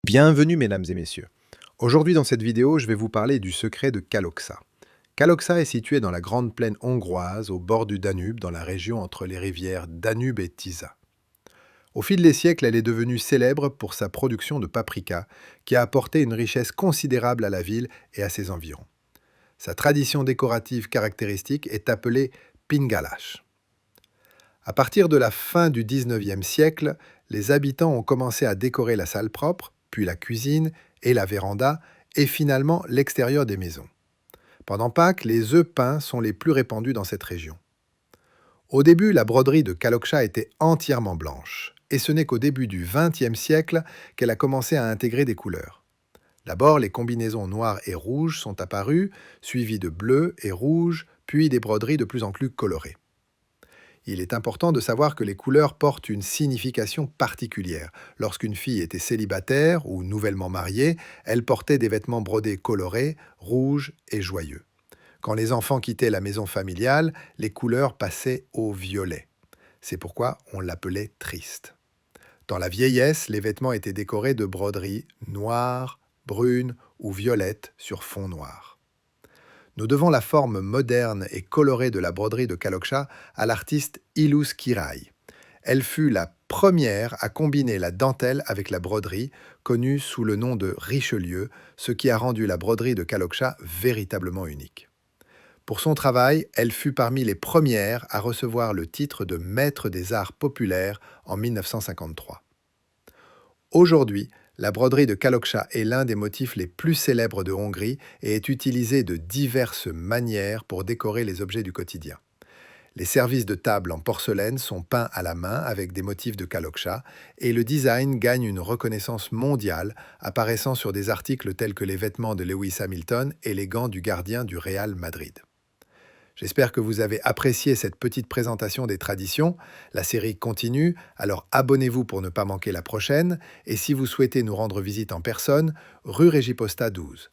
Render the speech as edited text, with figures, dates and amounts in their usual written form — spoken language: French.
Bienvenue mesdames et messieurs. Aujourd'hui dans cette vidéo, je vais vous parler du secret de Kalocsa. Kalocsa est située dans la grande plaine hongroise, au bord du Danube, dans la région entre les rivières Danube et Tisa. Au fil des siècles, elle est devenue célèbre pour sa production de paprika, qui a apporté une richesse considérable à la ville et à ses environs. Sa tradition décorative caractéristique est appelée pingalash. À partir de la fin du 19e siècle, les habitants ont commencé à décorer la salle propre, puis la cuisine et la véranda, et finalement l'extérieur des maisons. Pendant Pâques, les œufs peints sont les plus répandus dans cette région. Au début, la broderie de Kalocsa était entièrement blanche, et ce n'est qu'au début du XXe siècle qu'elle a commencé à intégrer des couleurs. D'abord, les combinaisons noires et rouges sont apparues, suivies de bleu et rouge, puis des broderies de plus en plus colorées. Il est important de savoir que les couleurs portent une signification particulière. Lorsqu'une fille était célibataire ou nouvellement mariée, elle portait des vêtements brodés colorés, rouges et joyeux. Quand les enfants quittaient la maison familiale, les couleurs passaient au violet. C'est pourquoi on l'appelait triste. Dans la vieillesse, les vêtements étaient décorés de broderies noires, brunes ou violettes sur fond noir. Nous devons la forme moderne et colorée de la broderie de Kalocsa à l'artiste Ilus Király. Elle fut la première à combiner la dentelle avec la broderie, connue sous le nom de Richelieu, ce qui a rendu la broderie de Kalocsa véritablement unique. Pour son travail, elle fut parmi les premières à recevoir le titre de maître des arts populaires en 1953. Aujourd'hui, la broderie de Kalocsa est l'un des motifs les plus célèbres de Hongrie et est utilisée de diverses manières pour décorer les objets du quotidien. Les services de table en porcelaine sont peints à la main avec des motifs de Kalocsa et le design gagne une reconnaissance mondiale, apparaissant sur des articles tels que les vêtements de Lewis Hamilton et les gants du gardien du Real Madrid. J'espère que vous avez apprécié cette petite présentation des traditions. La série continue, alors abonnez-vous pour ne pas manquer la prochaine. Et si vous souhaitez nous rendre visite en personne, rue Régiposta 12.